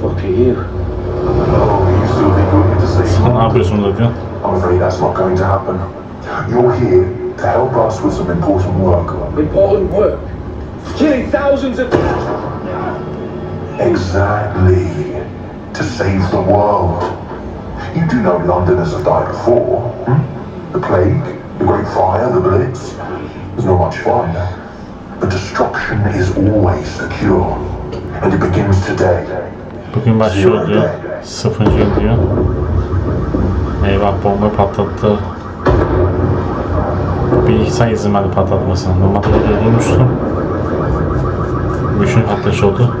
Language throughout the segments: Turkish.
fuck are you? Oh, you still think you're here to save Sen ne someone? yapıyorsun orada diyor. I'm afraid that's not going to happen. You're here to help us with some important work. Important work. Killing thousands of... Exactly. To save the world. You do know Londoners have died before. The plague, the Great Fire, the Blitz. There's not much fun. But destruction is always secure. And it begins today. Bugün başlıyor diyor. 0. gün diyor. Eyvah, bomba patlattı. Bilgisayar izin verdi patlatmasına. Normalde orada durmuştum. Üçün patlaş oldu.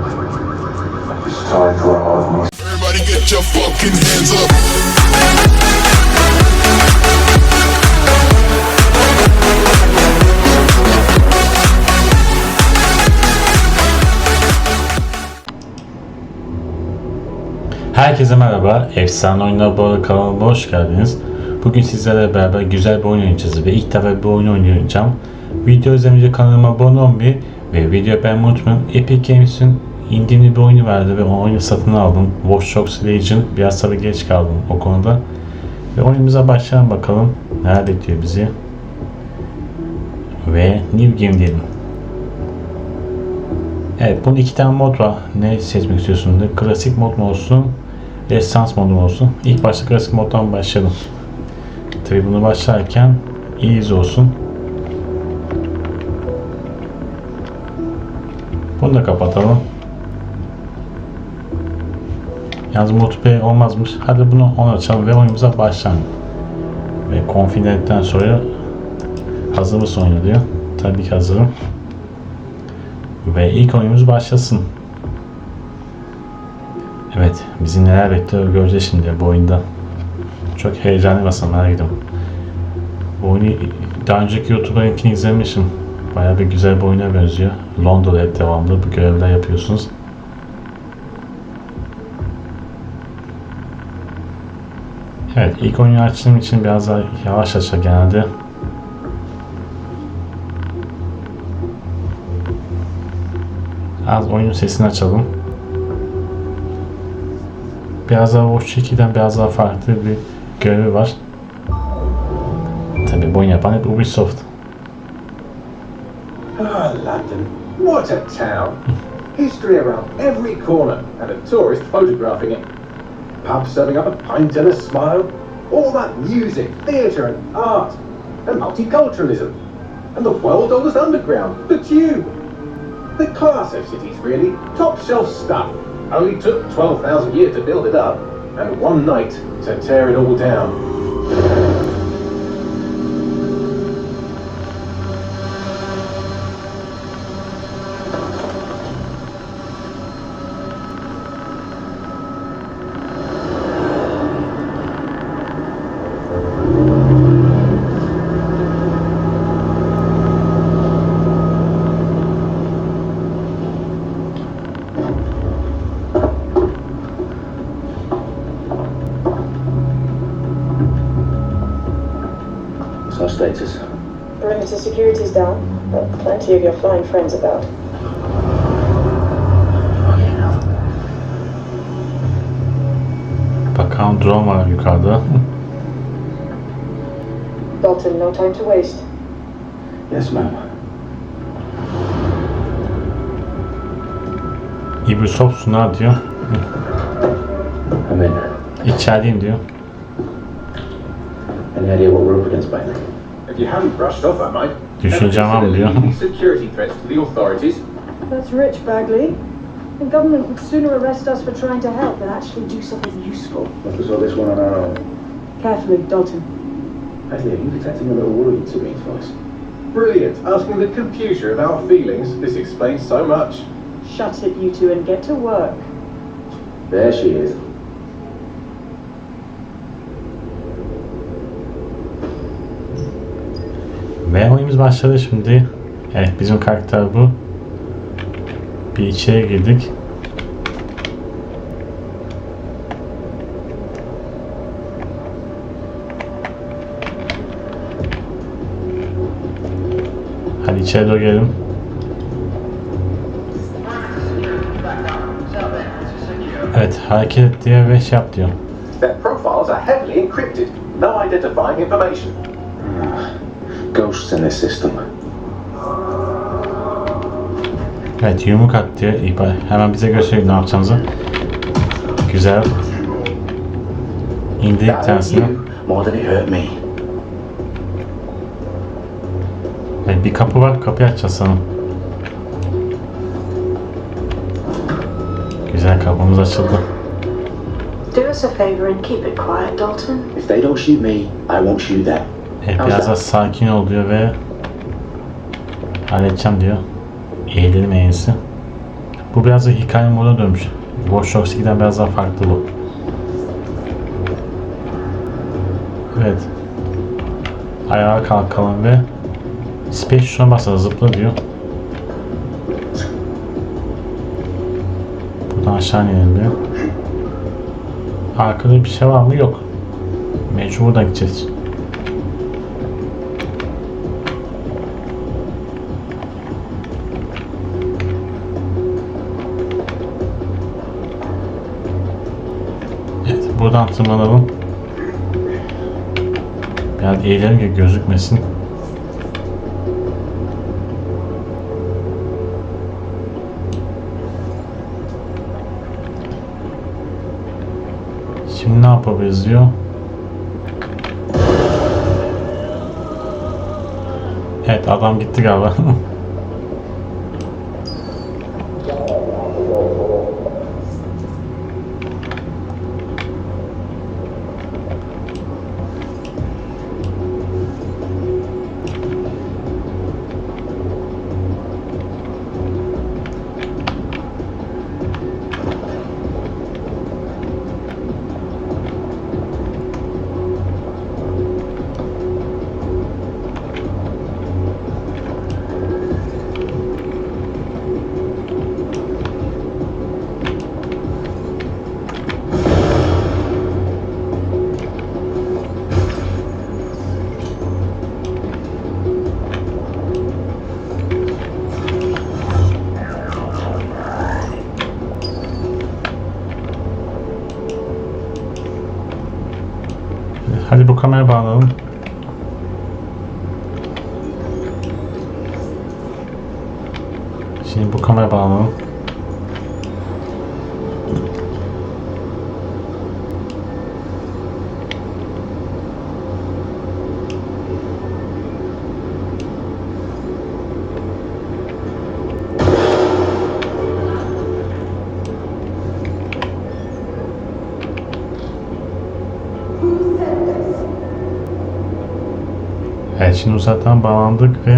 It's time for a hard one. Everybody get your fucking hands up. Herkese merhaba. Efsane Oyunlar Burada kanalıma hoş geldiniz. Bugün sizlerle beraber güzel bir oyun oynayacağız ve ilk defa bir oyun oynayacağım. Video izlemenizi kanalıma abone olmayı ve video beğenmeyi unutmayın. Epic Games'in indirimli bir oyunu verdi ve o oyunu satın aldım. Watch Dogs Legion. Biraz tabi geç kaldım o konuda. Ve oyunumuza başlayalım bakalım. Neler bekliyor bizi. Ve New Game diyelim. Evet, bunun iki tane mod var. Ne seçmek istiyorsun? Klasik mod mu olsun? Esans modu mu olsun? İlk başta klasik moddan başlayalım. Tabi bunu başlarken easy olsun. Bunu da kapatalım. Yalnız multiplayer olmazmış. Hadi bunu on açalım ve oyunumuza başlayalım. Ve konfigürdükten sonra hazır mısın oyunu diyor. Tabii ki hazırım. Ve ilk oyunumuz başlasın. Evet, bizi neler bekliyor göreceğiz şimdi bu oyunda. Çok heyecanlıyım aslında, merak ediyorum. Bu oyunu daha önceki YouTuber'ınkini izlemişim. Bayağı bir güzel bir oyuna benziyor. Londra'da hep devamlı bu görevler yapıyorsunuz. Evet, ilk oyunu açtığım için biraz daha yavaş açar genelde. Az oyun sesini açalım. Biraz daha Watch 2'den biraz daha farklı bir görevi var. Tabii bu oyun yapan hep Ubisoft. Ah, London. What a town. History around every corner and a tourist photographing it. Pubs serving up a pint and a smile. All that music, theatre and art. And multiculturalism. And the world oldest underground, the Tube. The class of cities, really. Top shelf stuff. Only took 12,000 years to build it up, and one night to tear it all down. What's our status? Perimeter security's down, but plenty of your flying friends about. Bakalım, drone var yukarıda. Dalton, no time to waste. Yes, ma'am. Ubisoft sunar diyor. I'm in. İçerideyim diyor. Any idea what we're up against, Bailey? If you hadn't brushed off, I might. Düşüneceğim ama diyor. Security threats to the authorities. That's rich, Bagley. The government would sooner arrest us for trying to help than actually do something useful. Let us all this one on our own. Carefully, Dalton. Bailey, are you detecting a little worry to me twice? Brilliant. Asking the computer about feelings. This explains so much. Shut it, you two, and get to work. There she is. Ve oyunumuz başladı şimdi. Evet, bizim karakter bu. Bir içeri girdik. Hadi içeri doğru gelelim. Evet, hareket et diyor ve şey yap diyor. Their profiles are heavily encrypted. No identifying information. Ghosts in this system. Evet, yumruk at diyor. Hemen bize gösteriyor ne yapacağımızı. Güzel. İndirdik tanesini. More than it hurt me. Evet, bir kapı var. Kapıyı açacağız sanırım. Güzel, kapımız açıldı. Do us a favor and keep it quiet, Dalton. If they don't shoot me, I won't shoot them. Evet, biraz daha sakin ol diyor ve halledeceğim diyor. Eğilelim en iyisi. Bu biraz da hikaye moduna dönmüş. Watch Dogs 2'den biraz daha farklı bu. Evet. Ayağa kalkalım ve space tuşuna basalım, zıpla diyor. Buradan aşağı inelim diyor. Arkada bir şey var mı? Yok. Mecbur buradan gideceğiz. Evet, buradan tırmanalım. Biraz eğilelim ki gözükmesin. Şimdi ne yapabiliriz diyor. Evet, adam gitti galiba. Hadi bu kamerayı bağlayalım. Şimdi bu kamerayı bağlayalım. Evet, şimdi uzaktan bağlandık ve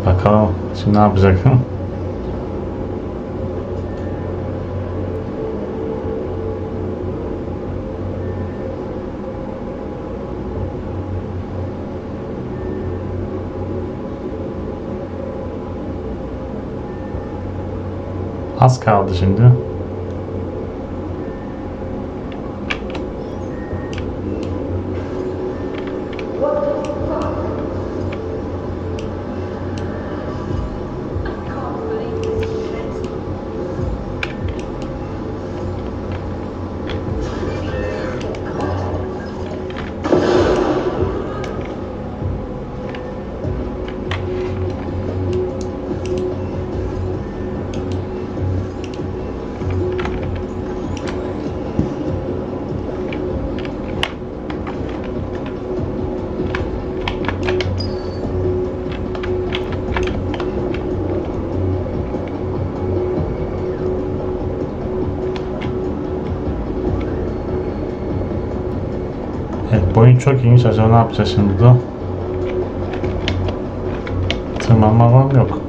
bakalım şimdi ne yapacak? Az kaldı şimdi. Evet, boyun çok iyiymiş. Acaba ne yapacağız şimdi burada? Tırmanma var mı? Yok.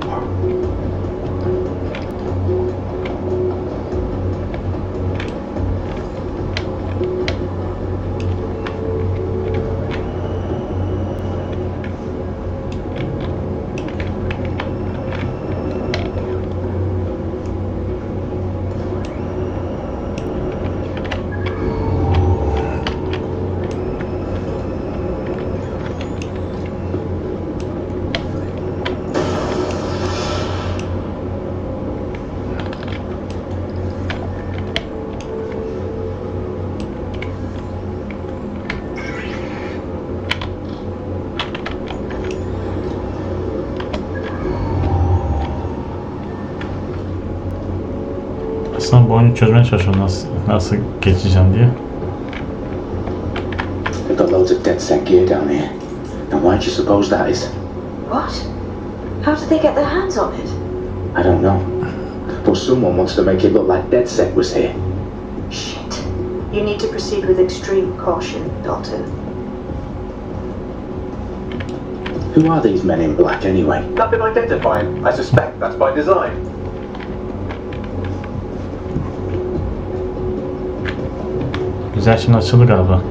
Aslında bu oyunu çözmeye çalışıyorum nasıl geçeceğim diye. They've got loads of dead set gear down here. Now why do you suppose that is? What? How did they get their hands on it? I don't know. But someone wants to make it look like dead set was here. Shit. You need to proceed with extreme caution, Dalton. Who are these men in black anyway? Not been identifying. I suspect that's by design. Güzel, şimdi açıldı galiba.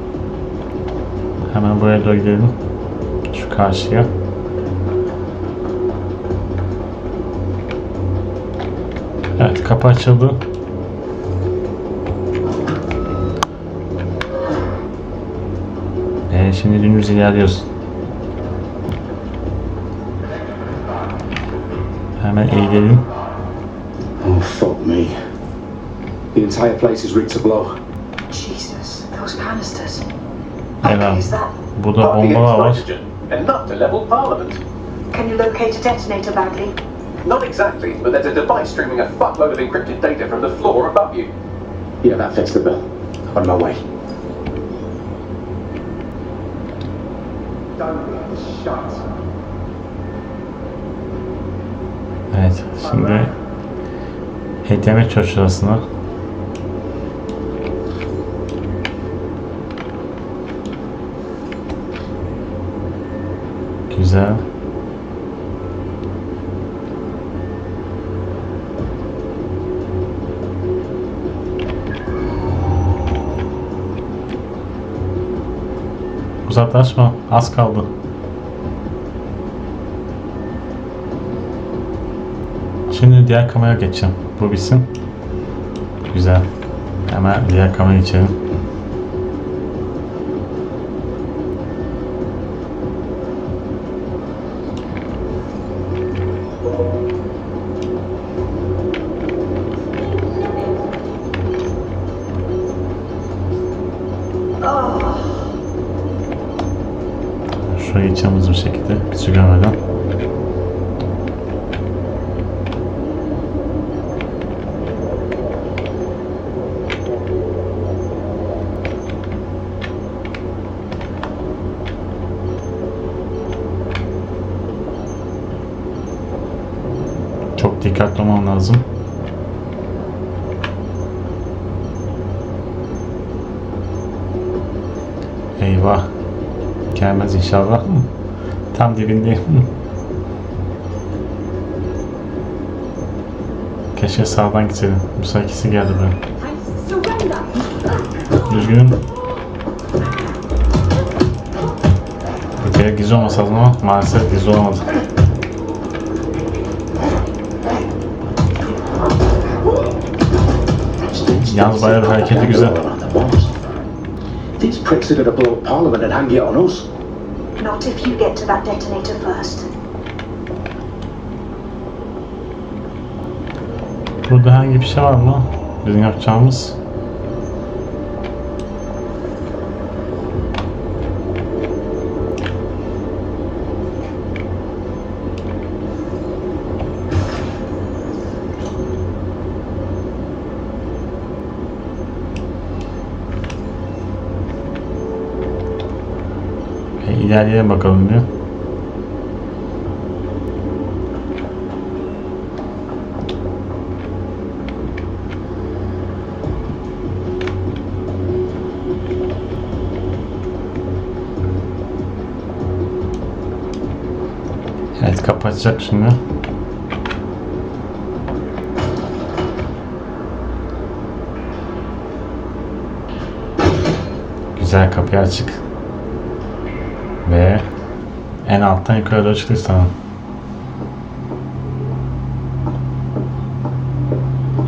Hemen buraya doğru gidelim. Şu karşıya. Evet, kapı açıldı. Şimdi dümdüz ilerliyoruz. Hemen eğilelim. Oh fuck me. The entire place is rigged to blow. Jesus, those canisters. What Evet. is that? Burada Partly bombalar var. nitrogen, enough to level Parliament. Can you locate a detonator, Bagley? Not exactly, but there's a device streaming a fuckload of encrypted data from the floor above you. Yeah, that fits the bill. On my way. Don't be shut. Evet, şimdi ekleme çalışmasına. Güzel. Uzaklaşma, az kaldı. Şimdi diğer kameraya geçeceğim. Bu bitsin. Güzel. Hemen diğer kameraya geçelim. Şuraya geçeceğim hızlı bir şekilde. Hiç görmeden. Çok dikkatli olmam lazım. Eyvah. Gelmez inşallah. Tam dibindeyim. Keşke sağdan gitseydim. Bu sefer ikisi geldi buraya. Düzgün. Bir kere gizli olmasa lazım ama maalesef gizli olamadı. Yalnız bayağı bir hareketi güzel. These pricks are gonna blow up Parliament and hang it on us. Not if you get to that detonator first. Burada hangi bir şey var mı? Bizim yapacağımız. İlerleyelim bakalım diyor. Evet, kapatacak şimdi. Güzel, kapıyı açık. Ve en alttan yukarı doğru çıktık sanırım.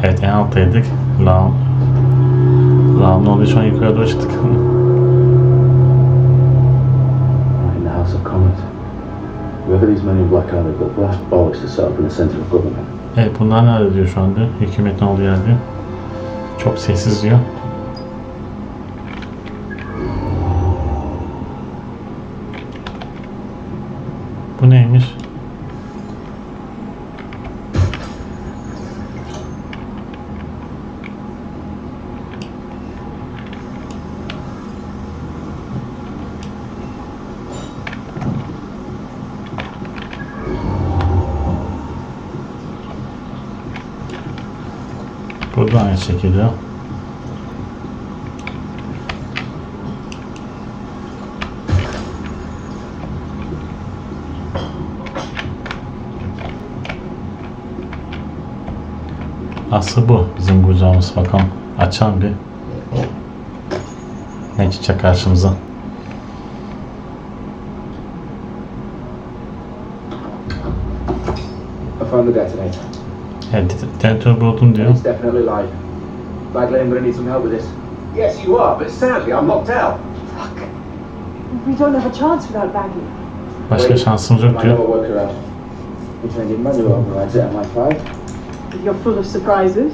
Evet, en alttaydık. Lağımlı olduğu için yukarı doğru çıktık. Right in the House of Commons. Whoever these men in black are, they've got blast bollocks to set up in the centre of government. Evet, bunlar nerede diyor şu anda? Hükümetin olduğu yerde. Çok sessiz diyor. Bu neymiş? burada aynı şekilde. Aslı bu bizim bulacağımız, bakalım açalım bir. Ne çıkacak karşımıza? I found the detonator. Evet, detonatör buldum diyor. It's definitely live. Bagley, I'm gonna need some help with this. Yes, you are, but sadly I'm locked out. Fuck. We don't have a chance without Bagley. Başka şansımız yok I diyor. know a workaround. Which I did manual overrides it at my 5. You're full of surprises.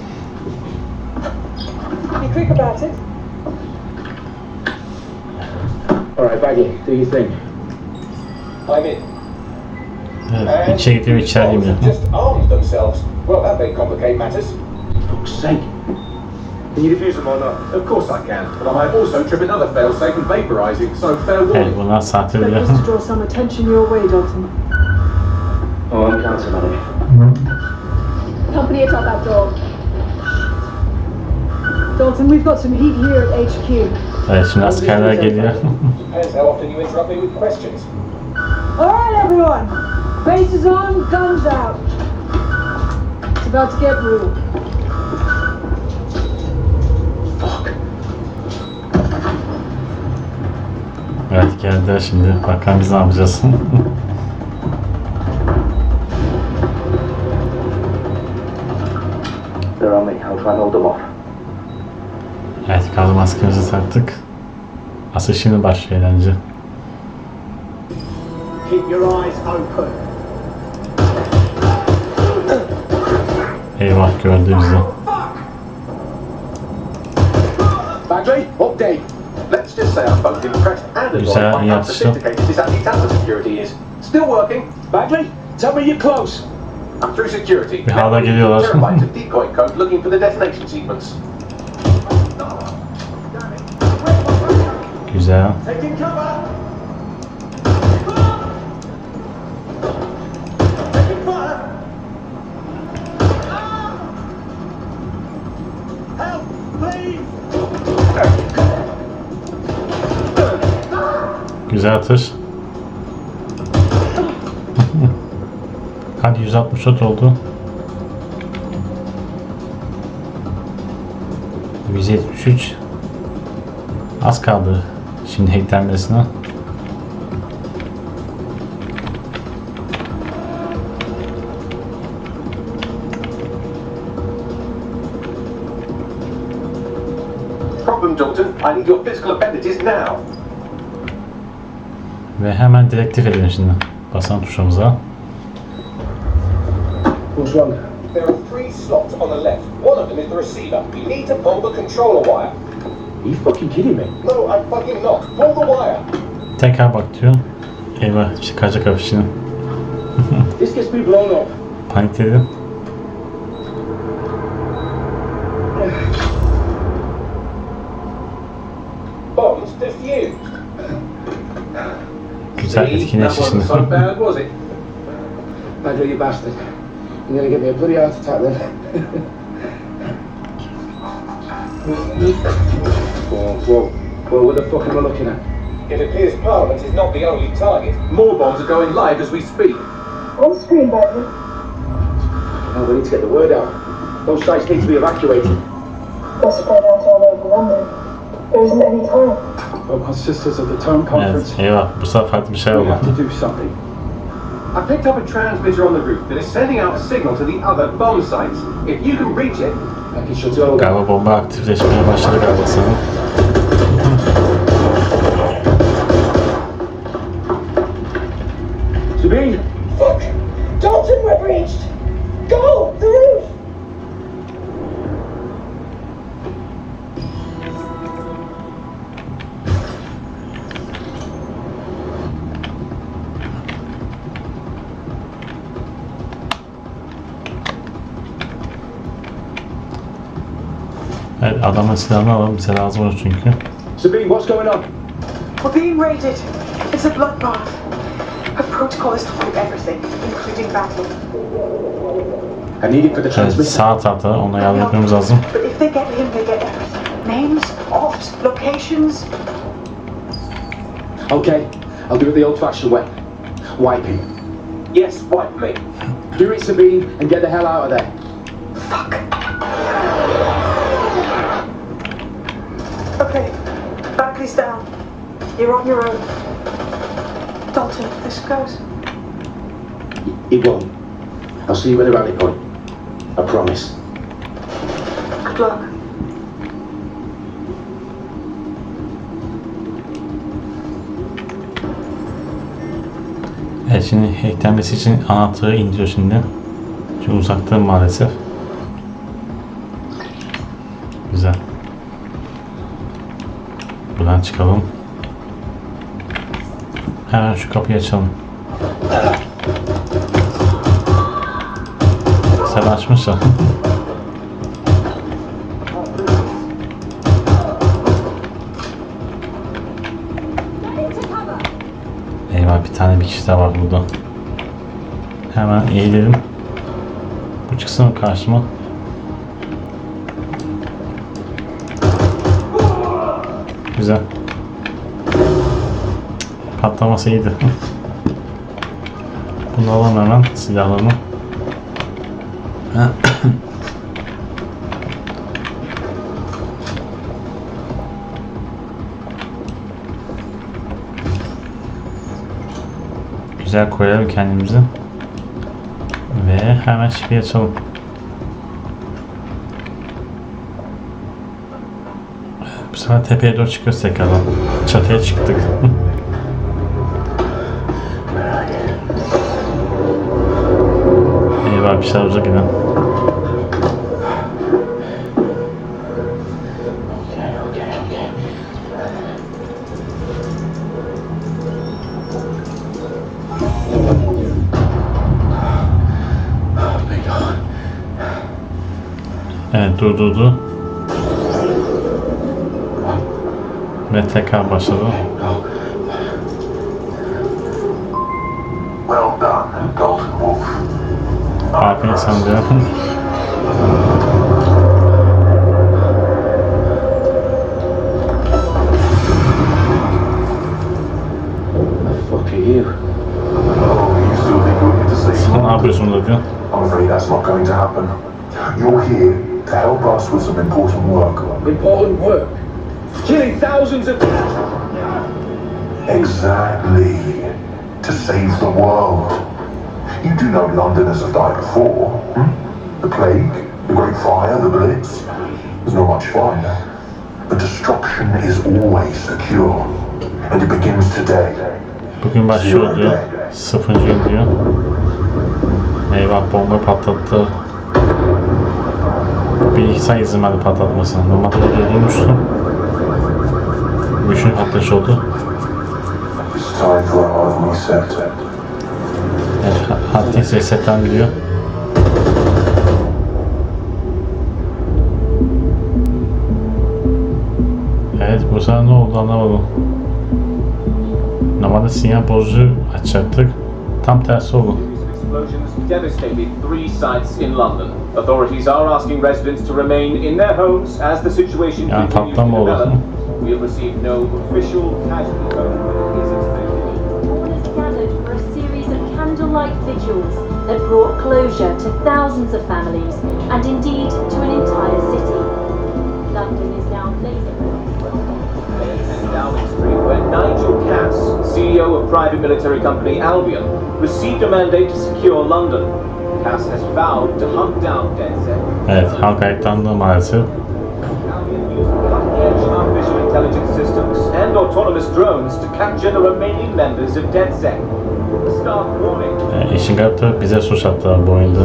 Be quick about it. Alright, Bagley, do your thing. I'm in. Evet, içeri gidiyor, içerideyim diyor. Just armed themselves. Well, that may complicate matters. For fuck's sake. Can you defuse them or not? Of course I can, but I might also trip another failsafe and vaporizing, so fair Evet, warning. bunlar sahte That diyor. was to draw some attention your way, Dalton. Oh, I'm counting on it. Company at that door. Dalton, we've got some heat here at HQ. Evet, şimdi askerler geliyor. Depends how often you interrupt me with questions. All right, everyone. Faces on, guns out. It's about to get real. Evet, geldiler şimdi. Bakalım biz ne yapacağız. They're on me. I'll try and hold them off. Evet, kaldı maskemizi taktık. Asıl şimdi başlıyor eğlence. Keep your eyes open. Eyvah, gördü bizi. Bagley, update. Let's just say I'm both impressed and annoyed Güzel, by how yapıştı. sophisticated this anti-tamper security is. Still working. Bagley, tell me you're close. I'm through security. Bir hala geliyorlar. Terabytes of decoy code looking for the detonation sequence. Güzel. Taking cover. Taking fire. Help, please. Güzel atış. Hadi 164 oldu. 173. Az kaldı şimdi hacklenmesine. Problem, Dalton. I need your physical appendages now. Ve hemen direktif edelim şimdi. Basan tuşumuza. What's wrong? There are 3 slots on the left. One of them is the receiver. You need to pull the controller wire. Are you fucking kidding me? No, I'm fucking not. Pull the wire. Tekrar bak diyor. Eyvah, çıkacak afişini. This gets me blown off. Panikledi. Bombs defused. Güzel etkileşti şimdi. So bad, was it? Pedro, you bastard. You're gonna give me a bloody heart attack then. Whoa. Well, what the fuck am I looking at? It appears Parliament is not the only target. More bombs are going live as we speak. On screen, Bagley. Now we need to get the word out. Those sites need to be evacuated. They'll spread out all over London. There isn't any time. Well, my sisters at the town conference. Evet, eyvah, bu sefer farklı bir şey We oldu. have to do something. I picked up a transmitter on the roof that is sending out a signal to the other bomb sites. If you can reach it, I can shut it all down. Galiba bomba aktifleşmeye başladı galiba sanırım. Sabine! Fuck! Dalton, we're breached! Go! The roof! Evet, adamın silahını alalım, bize lazım olur çünkü. Sabine, what's going on? We're being raided. It's a bloodbath. Her protocol is to wipe everything, including battle. I need it for the Evet, transmitter. sağ tahta ona yardım etmemiz lazım. But if they get him, they get everything. Names, ops, locations. Okay, I'll do it the old-fashioned way. Wipe him. Yes, wipe me. Do it, Sabine, and get the hell out of there. Fuck. Okay, Bagley's down. You're on your own. Dalton, if this goes. It won't. I'll see you at the rally point. I promise. Good luck. Evet, şimdi hacklenmesi için anahtarı indiriyor şimdi. Çünkü uzakta maalesef. Güzel. Buradan çıkalım. Hemen şu kapıyı açalım. Sen açmışsın. Eyvah, bir tane bir kişi daha var burada. Hemen eğilelim. Bu çıksın mı karşıma? Güzel. Patlaması iyiydi. Bunu alalım hemen, silahlarını. Güzel koyalım kendimizi. Ve hemen şifreyi açalım. Bu sefer tepeye doğru çıkıyoruz tekrardan. Çatıya çıktık. Eyvah, bir şeyler olacak yine. Evet, durdu. Ve tekrar başladı. Well done, Dalton Wolf. Aferin sen diyor. Fuck are you? Oh, you still think you're here to save Sen ne yapıyorsun da diyor. I'm afraid that's not going to happen. You're here to help us with some important work. Important work. Killing thousands of... Exactly. To save the world. You do know Londoners have died before. The plague, the Great Fire, the Blitz. There's not much fun. But destruction is always secure. And it begins today. Bugün başlıyor diyor. 0. gün diyor. Eyvah, bomba patlattı. Bilgisayar izin verdi patlatmasına. Normalde orada durmuştu. Bu işin patlaşı oldu. It's time for a hard reset. Evet, hard resetten diyor. Evet, bu sefer ne oldu anlamadım. Normalde sinyal bozucu açacaktık. Tam tersi oldu. Explosions devastated 3 sites in London. Authorities are asking residents to remain in their homes as the situation Yani continues to patlama oldu. develop. We have received no official casualty code, but it is expected. Mourners gathered for a series of candlelight vigils that brought closure to thousands of families and indeed to an entire city. London is now blazing. Downing Street, where Nigel Cass, CEO of private military company Albion, received a mandate to secure London. Cass has vowed to hunt down DedSec. Evet, halk ayaklandı maalesef. Albion used cutting-edge artificial intelligence systems and autonomous drones to capture the remaining members of DedSec. The staff warning. İşin garip tarafı bize suç attılar bu oyunda.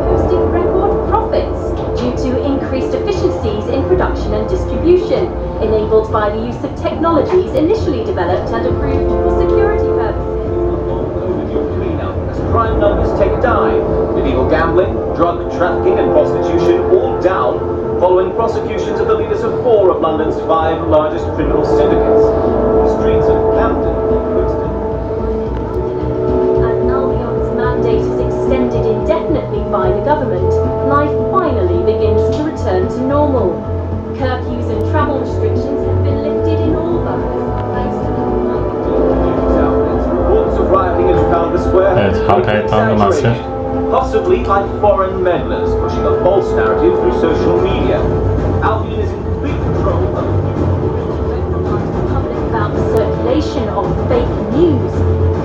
Posting record profits due to increased efficiencies in production and distribution, enabled by the use of technologies initially developed and approved for security purposes. Overdue cleanup as crime numbers take a dive. Illegal gambling, drug trafficking and prostitution all down following prosecutions of the leaders of 4 of London's 5 largest criminal syndicates. The streets of Camden and Brixton. And Albion's mandate is extended indefinitely by the government, elsewhere Evet, has halk been ayaklandı maalesef. exaggerated, possibly by foreign meddlers pushing a false narrative through social media. Albion is in complete control of Public about the circulation of fake news,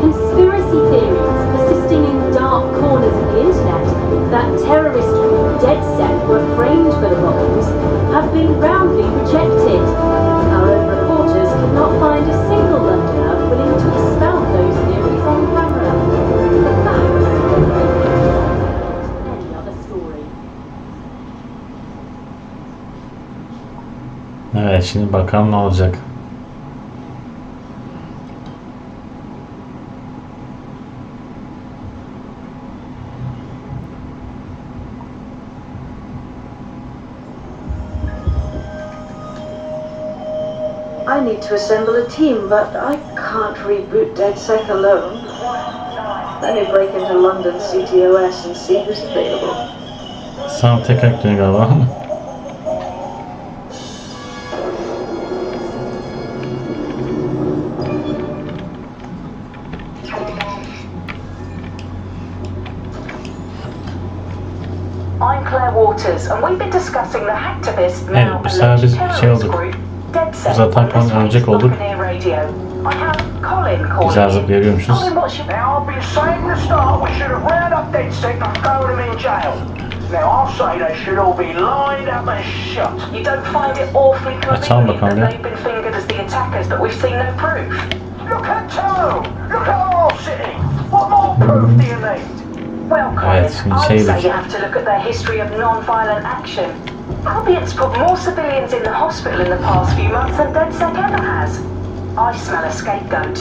conspiracy theories persisting in dark corners of the internet that terrorist group DeadSec were framed for the bombings have been roundly rejected. Our own reporters could not find a single Londoner willing to expound those theories on camera. The facts any other story. Evet, şimdi bakalım ne olacak. I need to assemble a team, but I can't reboot DeadSec alone. Let me break into London CTOS and see who's available. Sana tekrar dönüyor galiba. I'm Claire Waters, and we've been discussing the hacktivist Evet, bu sefer biz şey olduk. Zaten konu ölecek olduk. Güzel zıplayabiliyormuşuz. Now, I've been saying from the start we should have rounded up DeadSec and thrown them in jail. Now, I'll say they should all be lined up and shot. You don't find it awfully Açalım convenient bakalım that ya. they've been fingered as the attackers that we've seen no proof? Look at Tom! Look at our city! What more proof do you need? Well, Evet, Colin, şimdi I'd şeydir. say you have to look at their history of non-violent action. Albion's put more civilians in the hospital in the past few months than DeadSec ever has. I smell a scapegoat.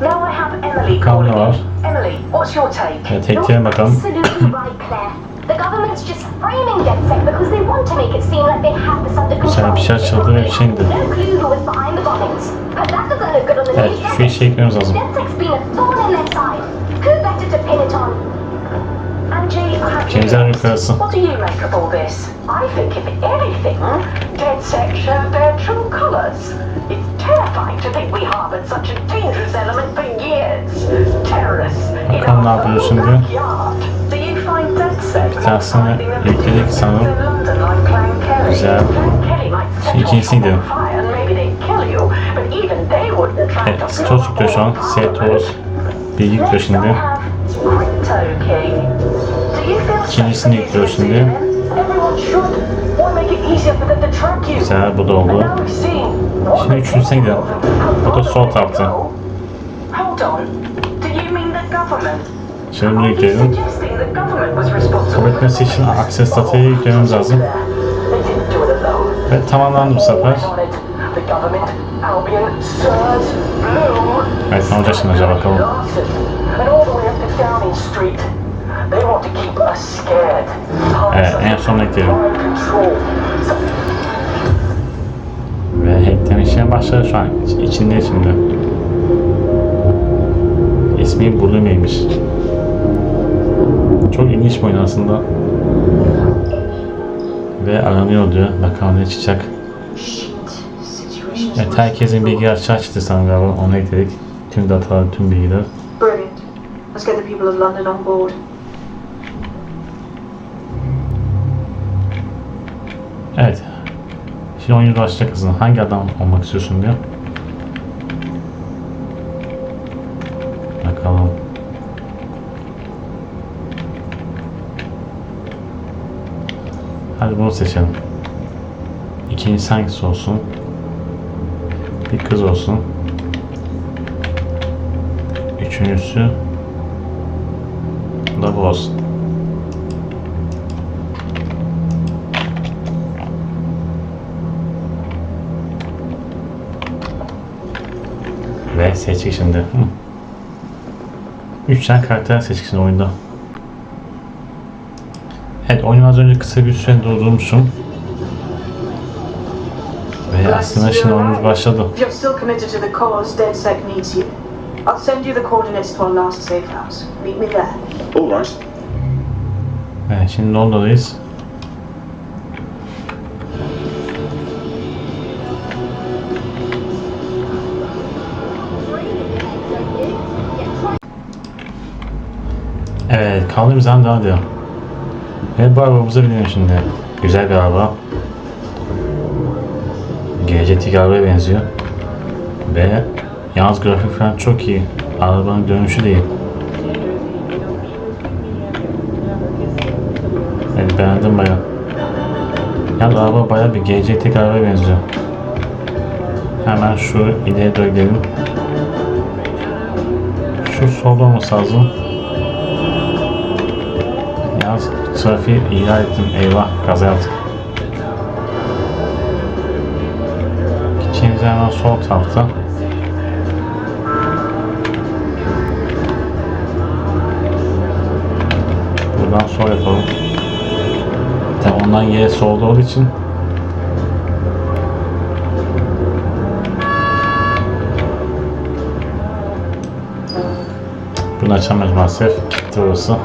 Now I have Emily Bakalım ne calling var. in. Emily, what's your take? Evet, tekleyelim bakalım. Absolutely right, Claire. The government's just framing DeadSec because they want to make it seem like they have this under Bir tane control. bir şey açıldı ve bir şey indi. No clue who was behind the bombings. But that doesn't look good on the Evet, news. şu işe eklememiz lazım. DeadSec's been a thorn in their side. Who better to pin it on? Angie, I have Kimsenin yukarısı. What do you make of all this? I think if anything, DeadSec showed their true colours. It's terrifying to think we harboured such a dangerous element for years. Terrorists in Bakalım ne our yapıyor own şimdi. backyard. Do you find DeadSec Bir tanesini yükledik sanırım. in London like Clan Kelly? Güzel. Clan Kelly might set Şimdi ikincisini off gidelim. on fire and maybe they'd kill you, but even they wouldn't try Evet, to toz blow yüklüyor şu an. up S toz. Bilgi yüklüyor Next I şimdi. have Crypto King. Do you feel İkincisini yüklüyor şimdi. Everyone should. Why make it easier for them to track you? Güzel, bu da And oldu. now we've seen what Şimdi they üçüncüsüne gidelim. Bu da sol tarafta. Hold on. Do you mean the government? Şimdi bunu Are you yükleyelim. suggesting the government was responsible Kabul etmesi için access datayı yüklememiz lazım. They didn't do it alone. Ve tamamlandı bu sefer. Always on it. The government, Albion, Sirs, Bloom, Evet, ne olacak şimdi acaba bakalım. and all the way up to Downing Street. They want to keep us scared. Evet, en son ekleyelim. Control. Ve hackleme işine başladı şu an. İçinde şimdi. İsmi Bölüm'ymiş. Çok ilginç bir oyun aslında. Ve aranıyor diyor. Bakalım ne çıkacak. Evet, herkesin bilgi açığı açtı sanırım galiba. Onu ekledik. Tüm datalar, tüm bilgiler. Brilliant. Let's get the people of London on board. Evet. Şimdi oyun başlayacak aslında. Hangi adam olmak istiyorsun diyor. Bakalım. Hadi bunu seçelim. İkincisi hangisi olsun? Bir kız olsun. Üçüncüsü da bu olsun. Ve seçtik şimdi. 3 tane karakter seçtik şimdi oyunda. Evet, oyunu az önce kısa bir süre durdurmuşum. Ve aslında şimdi oyunumuz başladı. If you're still committed to the cause, DeadSec needs you. I'll send you the coordinates to our last safe house. Meet me there. All right. Evet, şimdi Londra'dayız. Evet, kaldığımız yerden devam ediyor. Ve bu arabamıza binelim şimdi. Güzel bir araba. Gelecek arabaya benziyor. Ve yalnız grafik falan çok iyi. Arabanın dönüşü değil. Evet, beğendim bayağı. Yalnız araba bayağı bir gelecek arabaya benziyor. Hemen şu ileri doğru gidelim. Şu solda olması lazım. Yalnız trafiği ihlal ettim. Eyvah, kaza yaptık. Gideceğimiz hemen sol tarafta. Buradan sol yapalım. Tabi ondan yere solda olduğu için bunu açamıyoruz maalesef. Gitti orası.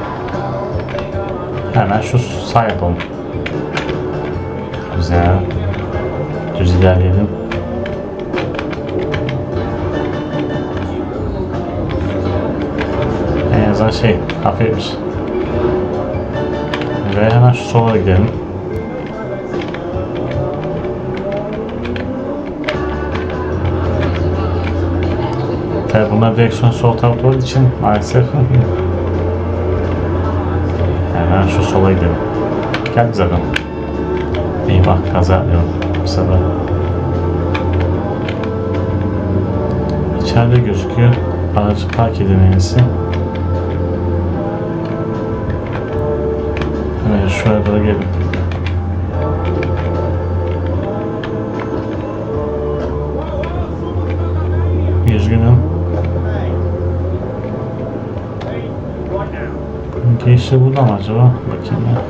Hemen şu sağ yapalım. Güzel. Düz ilerleyelim. En azından şey hafifmiş. Ve hemen şu sola gidelim. Tabi bunlar direksiyon sol tarafta olduğu için maalesef. Hemen şu sola gidelim. Geldik zaten. Eyvah, kaza yapıyorum bu sefer. İçeride gözüküyor. Aracı park edilmesi. Evet, şuraya doğru gelin. Üzgünüm. Girişi burada mı acaba? Bakayım ya.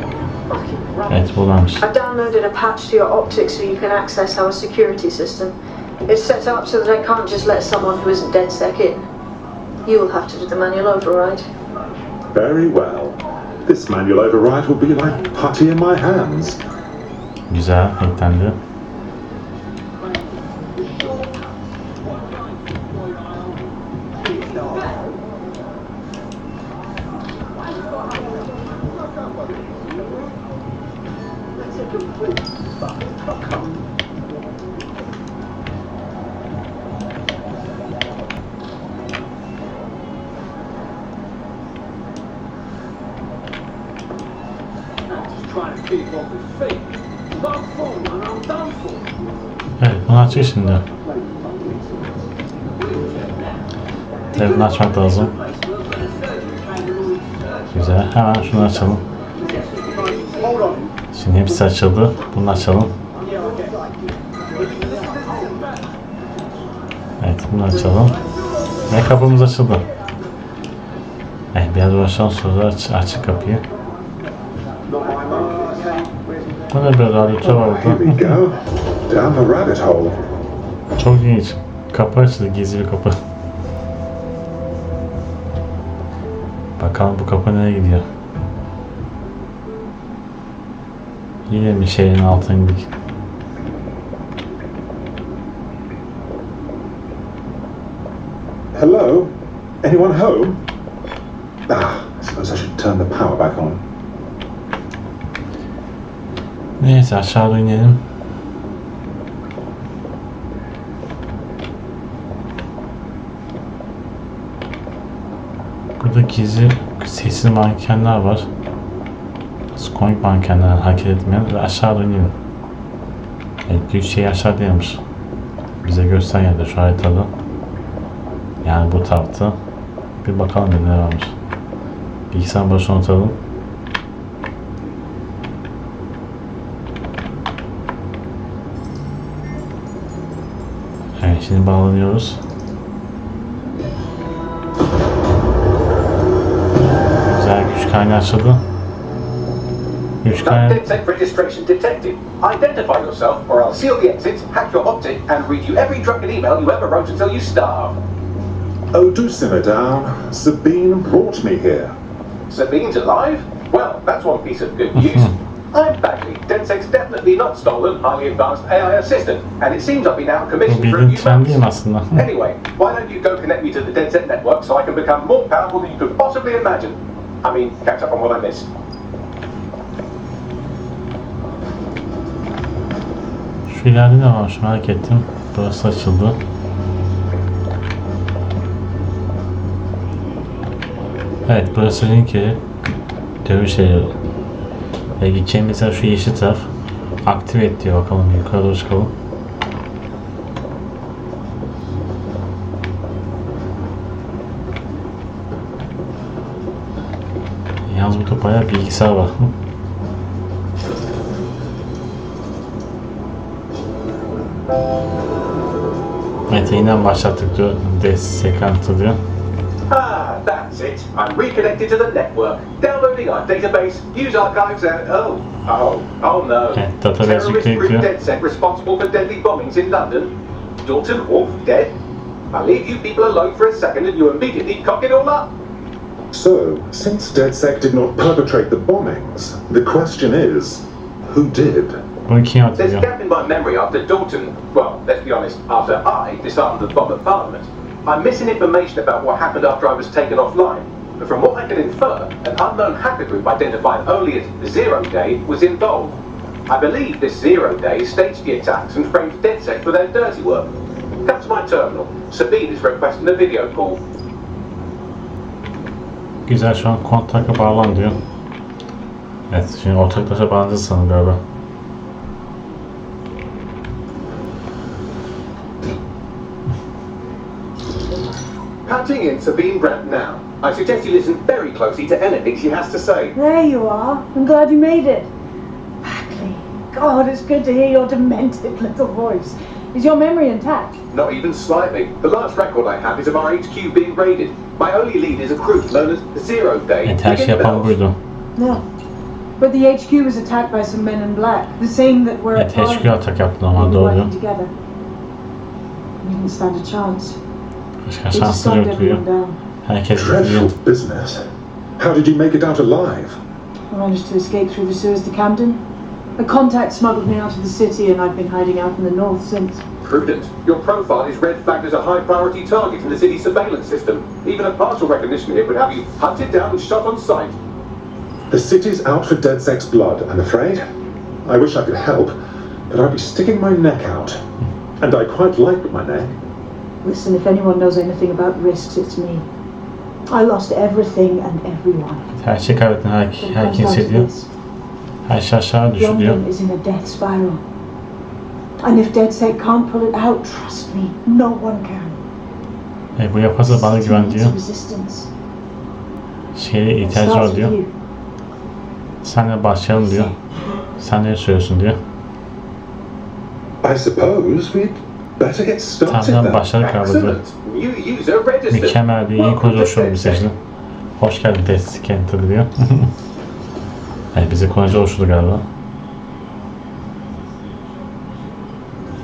Evet, buradaymış. I downloaded a patch to your optics so you can access our security system. It's set up so that I can't just let someone who isn't DedSec in. You'll have to do the manual override. Very well. This manual override will be like putty in my hands. Güzel, eklendi. Evet, bunu açıyor şimdi. Telefonu açmak lazım. Güzel, hemen şunu açalım. Şimdi hepsi açıldı. Bunu açalım. Evet, bunu açalım. Ve kapımız açıldı. Evet, biraz uğraşalım, sonra açık kapıyı. Bu ne böyle harita var burada? Çok ilginç. Kapı açıldı, gizli bir kapı. Bakalım bu kapı nereye gidiyor? Yine bir şeyin altına indik. Hello? Anyone home? I suppose I should turn the power back on. Neyse, aşağıda inelim. Burada gizli sessiz mankenler var. Komik mankenler hareket etmeyen ve aşağıda inelim. Evet, güç şey aşağıdaymış. Bize gösteren yerde şu haritada. Yani bu tarafta. Bir bakalım ne varmış. Bilgisayar başına oturalım. Evet, şimdi bağlanıyoruz. Güzel, güç kaynağı açıldı. Güç kaynağı... DedSec registration detected. Identify yourself or I'll seal the exits, hack your optic and read you every drunken email you ever wrote until you starve. Oh, do simmer down. Sabine brought me here. Sabine's alive? Well, that's one piece of good news. I'm Bagley, DedSec's definitely not stolen, highly advanced AI assistant, and it seems I've been out of commission for a few months. Anyway, why don't you go connect me to the DedSec network so I can become more powerful than you could possibly imagine? I mean, catch up on what I missed. Şu ileride ne varmış merak ettim. Burası açıldı. Evet, burası link yeri. Dövüş yeri. Gideceğim mesela şu yeşil taraf. Aktive et diyor, bakalım yukarı doğru çıkalım. Yalnız burada bayağı bilgisayar var. Evet, yeniden başlattık diyor. Desekantı diyor. Ah, that's it. I'm reconnected to the network. Downloading our database, news archives and oh no. Evet, database Terrorist yükleyip group diyor. DedSec responsible for deadly bombings in London. Dalton Wolf dead. I leave you people alone for a second and you immediately cock it all up. So, since DedSec did not perpetrate the bombings, the question is, who did? Bunu kim yaptı There's a diyor. gap in my memory after Dalton, well, let's be honest, after I disarmed the bomb at Parliament. I'm missing information about what happened after I was taken offline. But from what I can infer, an unknown hacker group identified only as Zero Day was involved. I believe this Zero Day staged the attacks and framed DedSec for their dirty work. Come to my terminal. Sabine is requesting a video call. Güzel, şu an kontakla bağlan diyor. Evet, şimdi ortaklaşa bağlanacağız sanırım galiba. Patching in Sabine Brandt now. I suggest you listen very closely to anything she has to say. There you are. I'm glad you made it. Bagley. God, it's good to hear your demented little voice. Is your memory intact? Not even slightly. The last record I have is of our HQ being raided. My only lead is a group known as Zero Day. Evet, her şey yapan buydu. No. But the HQ was attacked by some men in black. The same that were Evet, HQ atak yaptı ama doğru. Together. We didn't stand a chance. Başka şansları yok diyor. Herkes Dreadful gidiyor. business. How did you make it out alive? I managed to escape through the sewers to Camden. A contact smuggled me out of the city and I've been hiding out in the north since. Prudent. Your profile is red flagged as a high priority target in the city surveillance system. Even a partial recognition here would have you hunted down and shot on sight. The city's out for DedSec's blood, I'm afraid. I wish I could help, but I'd be sticking my neck out. And I quite like my neck. Listen, if anyone knows anything about risks, it's me. I lost everything and everyone. Her şey kaybettin, her kimse diyor. Her şey aşağı düşüyor. London is in a death spiral. And if DedSec can't pull it out, trust me, no one can. Bu yaparsa bana güven diyor. Şeye ihtiyacı var diyor. Senle başlayalım diyor. Sen ne söylüyorsun diyor. I suppose we'd better get started Tamam, then. başladık abi diyor. Mükemmel bir iyi konuşuyor bir seçti. Hoş geldin Desekantı diyor. Evet, bize konucu oluşturdu galiba.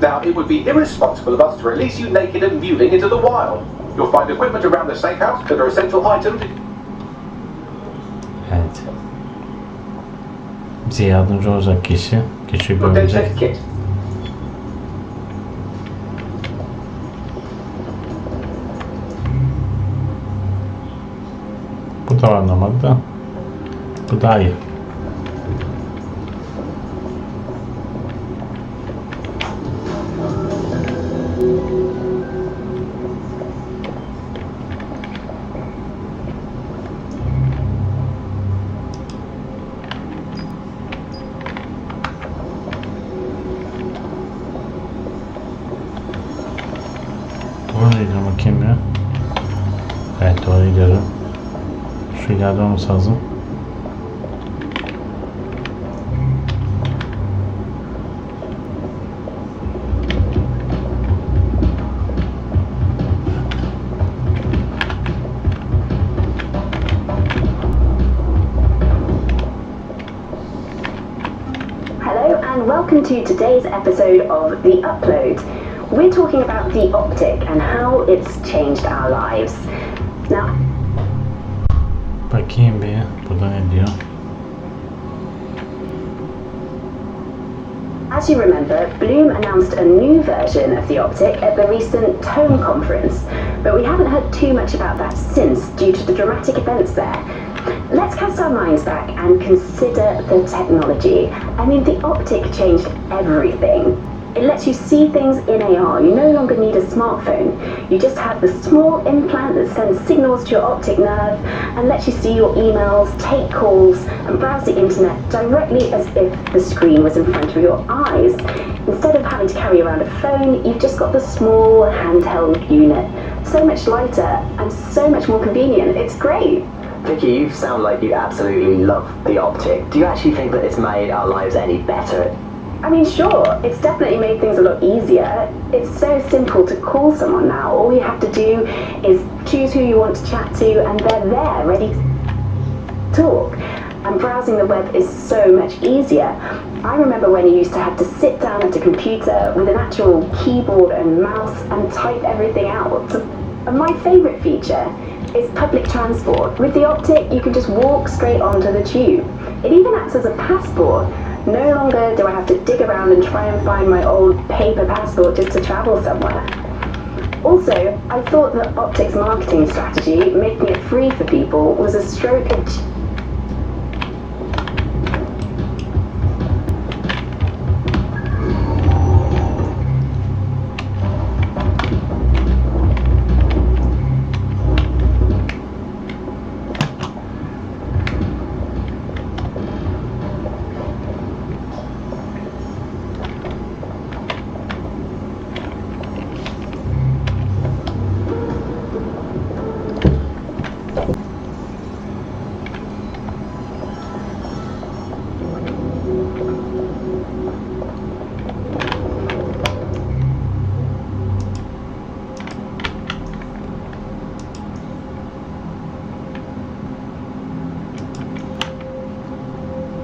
Now, it would be irresponsible of us to release you naked and mewling into the wild. You'll find equipment around the safe house that are essential items. Evet. Bize yardımcı olacak kişi. Geçiyor Your görünecek. DedSec kit. Bu da var normalde da. Bu daha iyi. Doğru gidiyorum bakayım ya. Evet, doğru gidiyorum. Şu ileride olması lazım. Hello and welcome to today's episode of The Upload. We're talking about the optic and how it's changed our lives. Now, bakayım bir. Burada ne diyor? as you remember, Bloom announced a new version of the optic at the recent Tone conference, but we haven't heard too much about that since due to the dramatic events there. Let's cast our minds back and consider the technology. I mean, the optic changed everything. It lets you see things in AR. You no longer need a smartphone. You just have the small implant that sends signals to your optic nerve and lets you see your emails, take calls, and browse the internet directly as if the screen was in front of your eyes. Instead of having to carry around a phone, you've just got the small handheld unit. So much lighter and so much more convenient. It's great. Vicky, you sound like you absolutely love the optic. Do you actually think that it's made our lives any better? I mean, sure, it's definitely made things a lot easier. It's so simple to call someone now. All you have to do is choose who you want to chat to and they're there, ready to talk. And browsing the web is so much easier. I remember when you used to have to sit down at a computer with an actual keyboard and mouse and type everything out. And my favourite feature is public transport. With the optic, you can just walk straight onto the tube. It even acts as a passport. No longer do I have to dig around and try and find my old paper passport just to travel somewhere. Also, I thought that Optic's marketing strategy, making it free for people, was a stroke of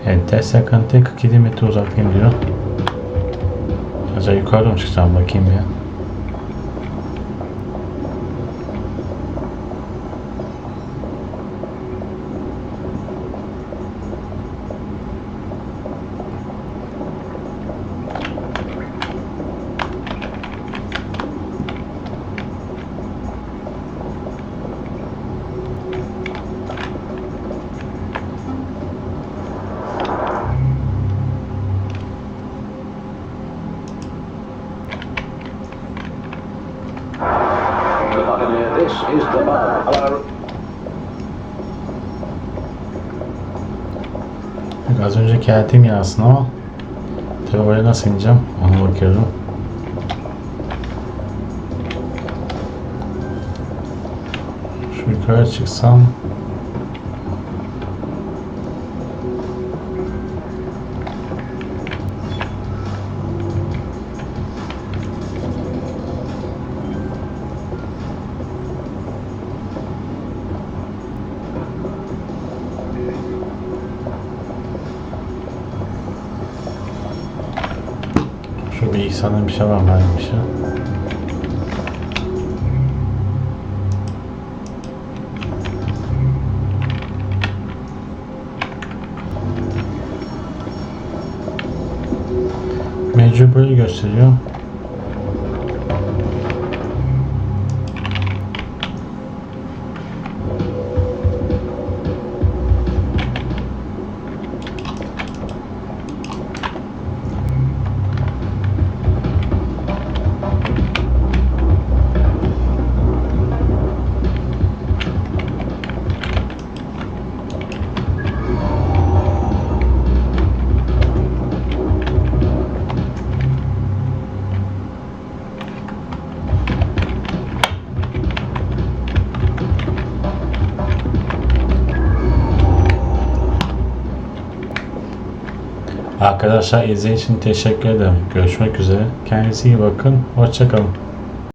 Evet, ters yakıntıya 47 metre uzaktayım diyor. Acaba yukarıda mı çıksam bakayım ya. This is the bar. Hello. Az önce geldim ya aslında ama tabii oraya nasıl ineceğim ona bakıyorum. Şu yukarı çıksam şu bir İhsan'ın bir şey var mıymış ya? Mecburayı gösteriyor. Arkadaşlar izlediğiniz için teşekkür ederim. Görüşmek üzere. Kendinize iyi bakın. Hoşça kalın.